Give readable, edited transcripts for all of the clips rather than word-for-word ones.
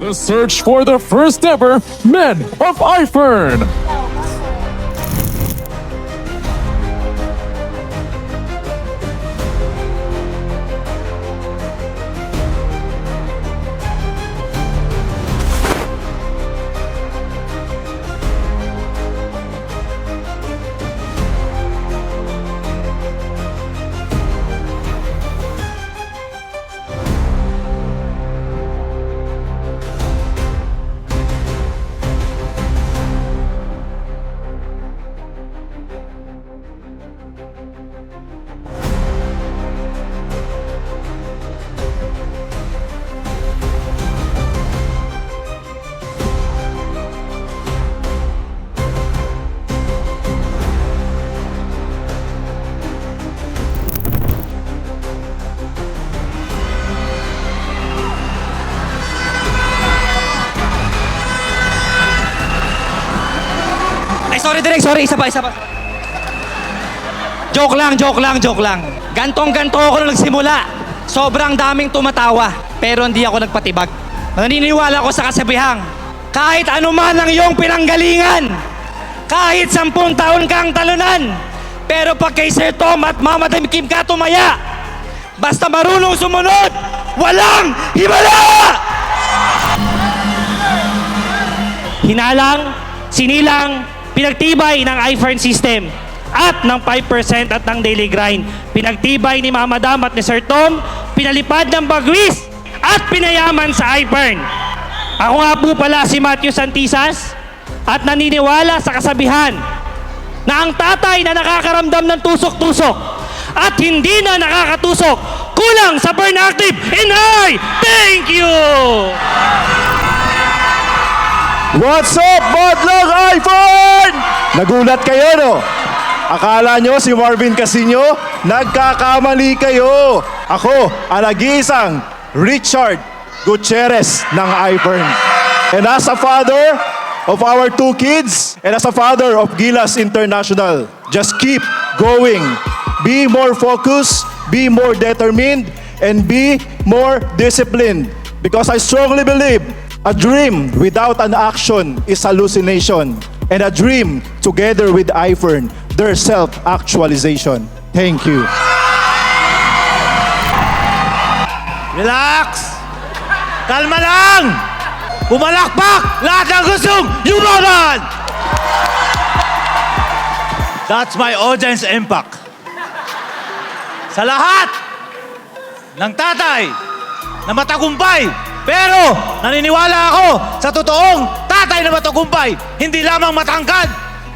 The search for the first ever Men of iFern. Sorry, Direk. Sorry, isa pa. Joke lang. Gantong-ganto ako nung nagsimula. Sobrang daming tumatawa, pero hindi ako nagpatibag. Naniniwala ko sa kasabihang, kahit anuman ang iyong pinanggalingan, kahit 10 taon kang talunan, pero pag kay Sir Tom at Mama Kim ka tumaya, basta marunong sumunod, walang himala! Hinalang, sinilang, pinagtibay ng iFern system at ng 5% at ng daily grind. Pinagtibay ni Mama Dam at ni Sir Tom, pinalipad ng bagwis at pinayaman sa iFern. Ako nga po pala si Matthew Santisas at naniniwala sa kasabihan na ang tatay na nakakaramdam ng tusok-tusok at hindi na nakakatusok kulang sa Burn Active, and I thank you! What's up, Madlang iPhone? Nagulat kayo, no? Akala nyo si Marvin Casino? Nagkakamali kayo. Ako, ang nag-iisang Richard Gutierrez ng iPhone. And as a father of our 2 kids, and as a father of Gilas International, just keep going. Be more focused, be more determined, and be more disciplined. Because I strongly believe a dream without an action is hallucination. And a dream together with iFern, their self-actualization. Thank you. Relax! Kalma lang! Pumalakpak! Lahat ng gustong yumaman! That's my audience impact. Sa lahat ng tatay na matagumpay, pero naniniwala ako sa totoong tatay na matagumpay, hindi lamang matangkad,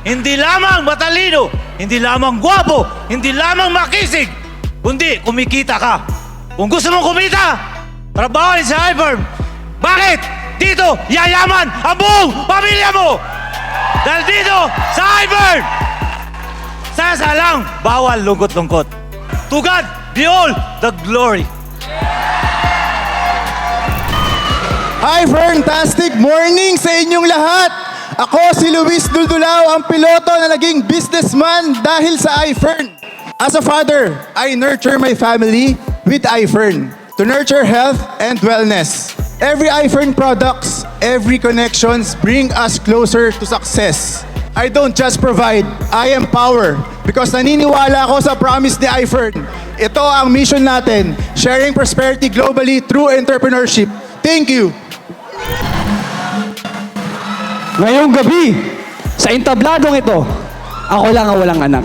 hindi lamang matalino, hindi lamang gwapo, hindi lamang makisig, kundi kumikita ka. Kung gusto mong kumita, trabahoin sa iFirm. Bakit? Dito, yayaman ang buong pamilya mo! Dahil dito, sa iFirm, sasalang bawal lungkot-lungkot. To God be all the glory. Hi, fantastic morning sa inyong lahat! Ako si Luis Duldulao, ang piloto na naging businessman dahil sa iFern. As a father, I nurture my family with iFern to nurture health and wellness. Every iFern products, every connections bring us closer to success. I don't just provide, I empower because naniniwala ako sa promise ni iFern. Ito ang mission natin, sharing prosperity globally through entrepreneurship. Thank you! Ngayong gabi, sa entabladong ito, ako lang ang walang anak.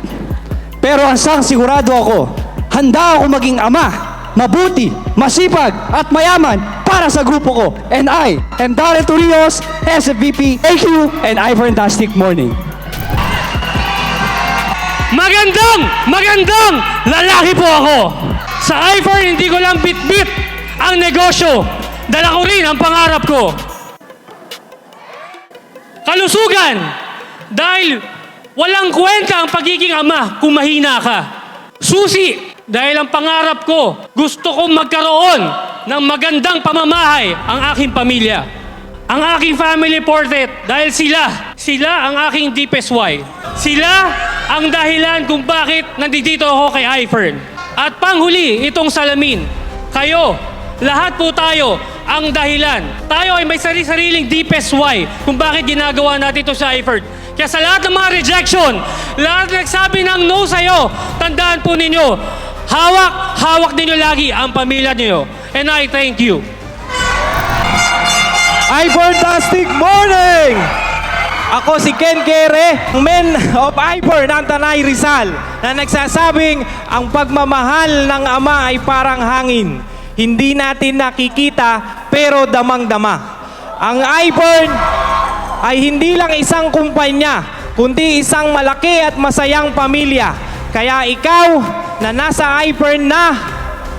Pero ansang sigurado ako, handa ako maging ama, mabuti, masipag, at mayaman para sa grupo ko. And I am Darren Torrijos, SFVP, AQ, and I Fantastic Morning. Magandang lalaki po ako. Sa iFern, hindi ko lang bit-bit ang negosyo. Dala ko rin ang pangarap ko. Kalusugan, dahil walang kwenta ang pagiging ama kung mahina ka. Susi, dahil ang pangarap ko, gusto kong magkaroon ng magandang pamamahay ang aking pamilya. Ang aking family portrait, dahil sila ang aking deepest why. Sila ang dahilan kung bakit nandito ako kay iFern. At panghuli, itong salamin. Kayo, lahat po tayo ang dahilan. Tayo ay may sarili-sariling deepest why kung bakit ginagawa natin ito sa iFern. Kaya sa lahat ng mga rejection, lahat ng nagsabi ng no sa'yo, tandaan po ninyo, hawak ninyo lagi ang pamilya niyo. And I thank you. iFerntastic morning! Ako si Ken Kere, men of iFern ng Tanay Rizal, na nagsasabing ang pagmamahal ng ama ay parang hangin. Hindi natin nakikita pero damang-dama. Ang iFern ay hindi lang isang kumpanya, kundi isang malaki at masayang pamilya. Kaya ikaw na nasa iFern na,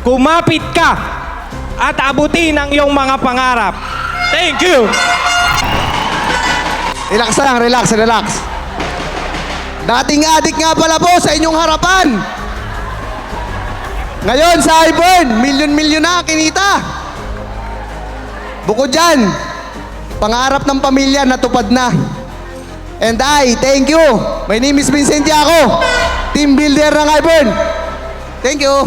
kumapit ka at abutin ang iyong mga pangarap. Thank you! Relax lang, relax. Dating adik nga pala po sa inyong harapan. Ngayon sa iFern, milyon-milyon na kinita. Bukod dyan, pangarap ng pamilya natupad na. And I, thank you. My name is Vincent Yaco, team builder ng iFern. Thank you.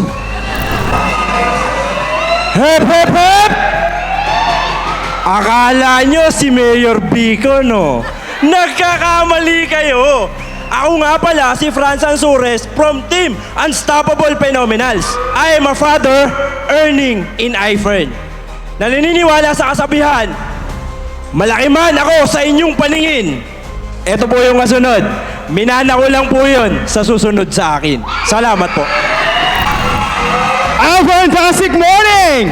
Hep, hep, hep! Akala nyo si Mayor Vico, no? Nagkakamali kayo! Ako nga pala si Franz Ansures from Team Unstoppable Phenomenals. I am a father earning in iFern. Naniniwala sa kasabihan, malaki man ako sa inyong paningin. Ito po yung kasunod. Minana ko lang po yun sa susunod sa akin. Salamat po. Fantastic morning!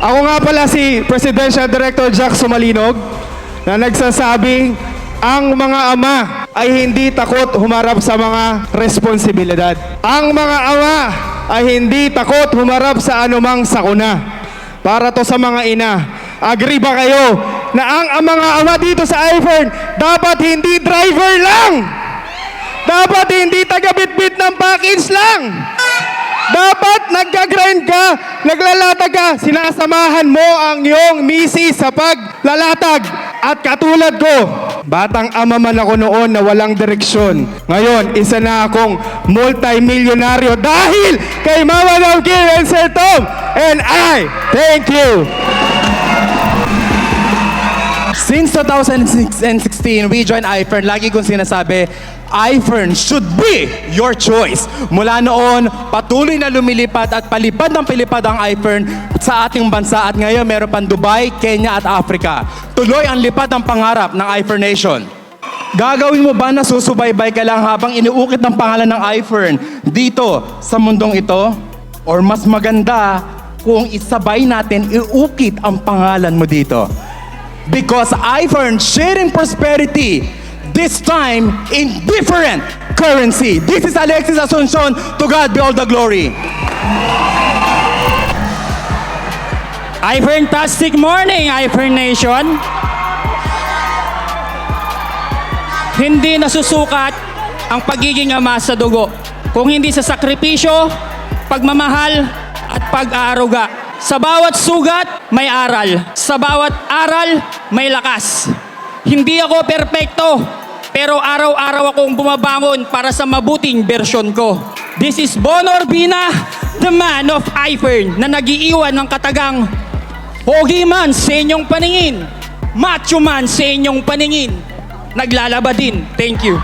Ako nga pala si Presidential Director Jack Sumalinog na nagsasabing ang mga ama ay hindi takot humarap sa mga responsibilidad. Ang mga ama ay hindi takot humarap sa anumang sakuna. Para to sa mga ina, agree ba kayo na ang mga ama dito sa iFern dapat hindi driver lang? Dapat hindi taga-bitbit ng package lang? Dapat nagka-grind ka, naglalatag ka, sinasamahan mo ang iyong misis sa paglalatag. At katulad ko, batang ama man ako noon na walang direksyon. Ngayon, isa na akong multi-milyonaryo dahil kay Mama Love Kim and Sir Tom. And I thank you. Since 2016, we joined iFern. Lagi kong sinasabi, iFern should be your choice. Mula noon, patuloy na lumilipad at palipad ng palipad ang iFern sa ating bansa. At ngayon, meron pang Dubai, Kenya at Africa. Tuloy ang lipad ng pangarap ng iFern Nation. Gagawin mo ba na susubaybay ka lang habang iniukit ng pangalan ng iFern dito sa mundong ito? Or mas maganda kung isabay natin iukit ang pangalan mo dito? Because iFern sharing prosperity, this time in different currency. This is Alexis Asuncion. To God be all the glory. iFerntastic morning, iFern Nation. Hindi nasusukat ang pagiging ama sa dugo, kung hindi sa sakripisyo, pagmamahal at pag-aaruga. Sa bawat sugat, may aral. Sa bawat aral, may lakas. Hindi ako perpekto, pero araw-araw akong bumabangon para sa mabuting bersyon ko. This is Bon Orbina, the man of iFern, na nag-iiwan ng katagang pogi man sa inyong paningin, macho man sa inyong paningin, naglalaba din. Thank you.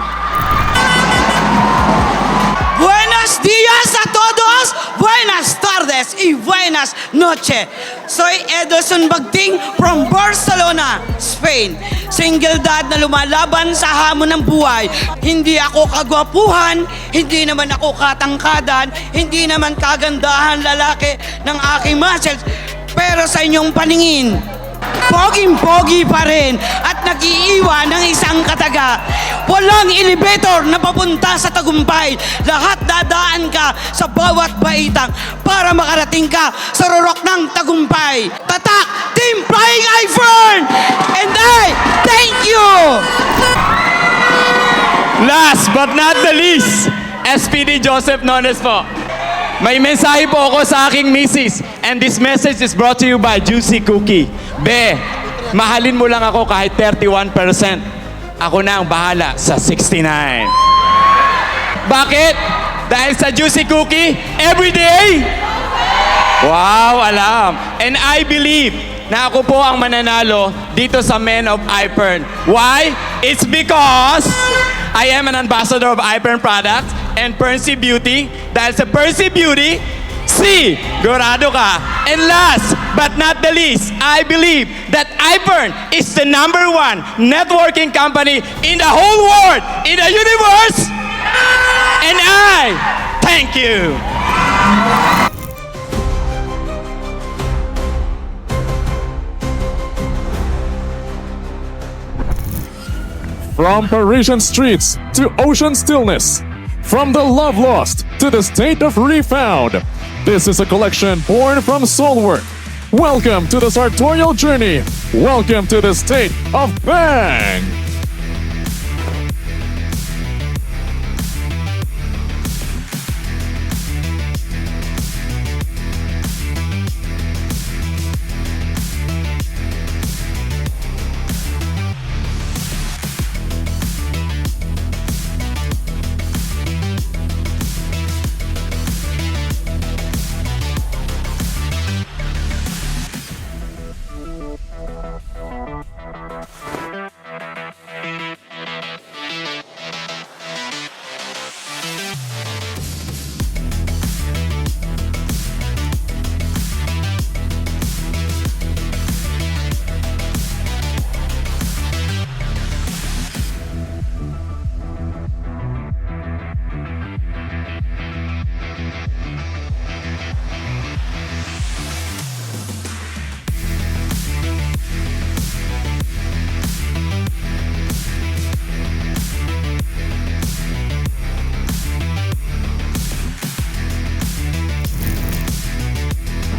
Buenos días a todos, buenas tardes y buenas noches. Soy Edson Bagting from Barcelona, Spain. Single dad na lumalaban sa hamon ng buhay. Hindi ako kagwapuhan, hindi naman ako katangkadan, hindi naman kagandahan lalaki ng aking muscles. Pero sa inyong paningin, poging-pogi pa rin at nag-iiwan ng isang kataga. Walang elevator na papunta sa tagumpay. Lahat dadaan ka sa bawat baitang para makarating ka sa rorok ng tagumpay. Tatak! Team Flying iFern! And I thank you! Last but not the least, SPD Joseph Nones po. May mensahe po ako sa aking misis. And this message is brought to you by Juicy Cookie. Be, mahalin mo lang ako kahit 31%. Ako na ang bahala sa 69. Bakit? Dahil sa Juicy Cookie, every day? Wow, alam. And I believe na ako po ang mananalo dito sa Men of iFern. Why? It's because I am an ambassador of iFern products and Percy Beauty. Dahil sa Percy Beauty, sigurado ka. And last but not the least, I believe that iFern is the #1 networking company in the whole world, in the universe. And I thank you. From Parisian streets to ocean stillness, from the love lost to the state of refound, this is a collection born from soul work. Welcome to the sartorial journey. Welcome to the state of Bang.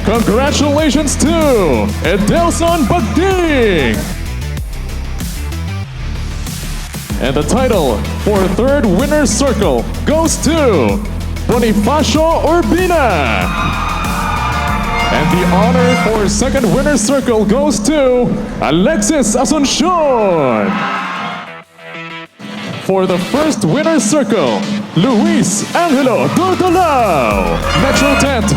Congratulations to Edelson Bagding! And the title for third winner's circle goes to Bonifacio Urbina. And the honor for second winner's circle goes to Alexis Asuncion. For the first winner's circle, Luis Angelo Dudolao. Metro 10th,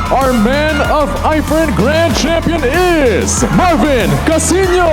our Man of iFern Grand Champion is Marvin Casino.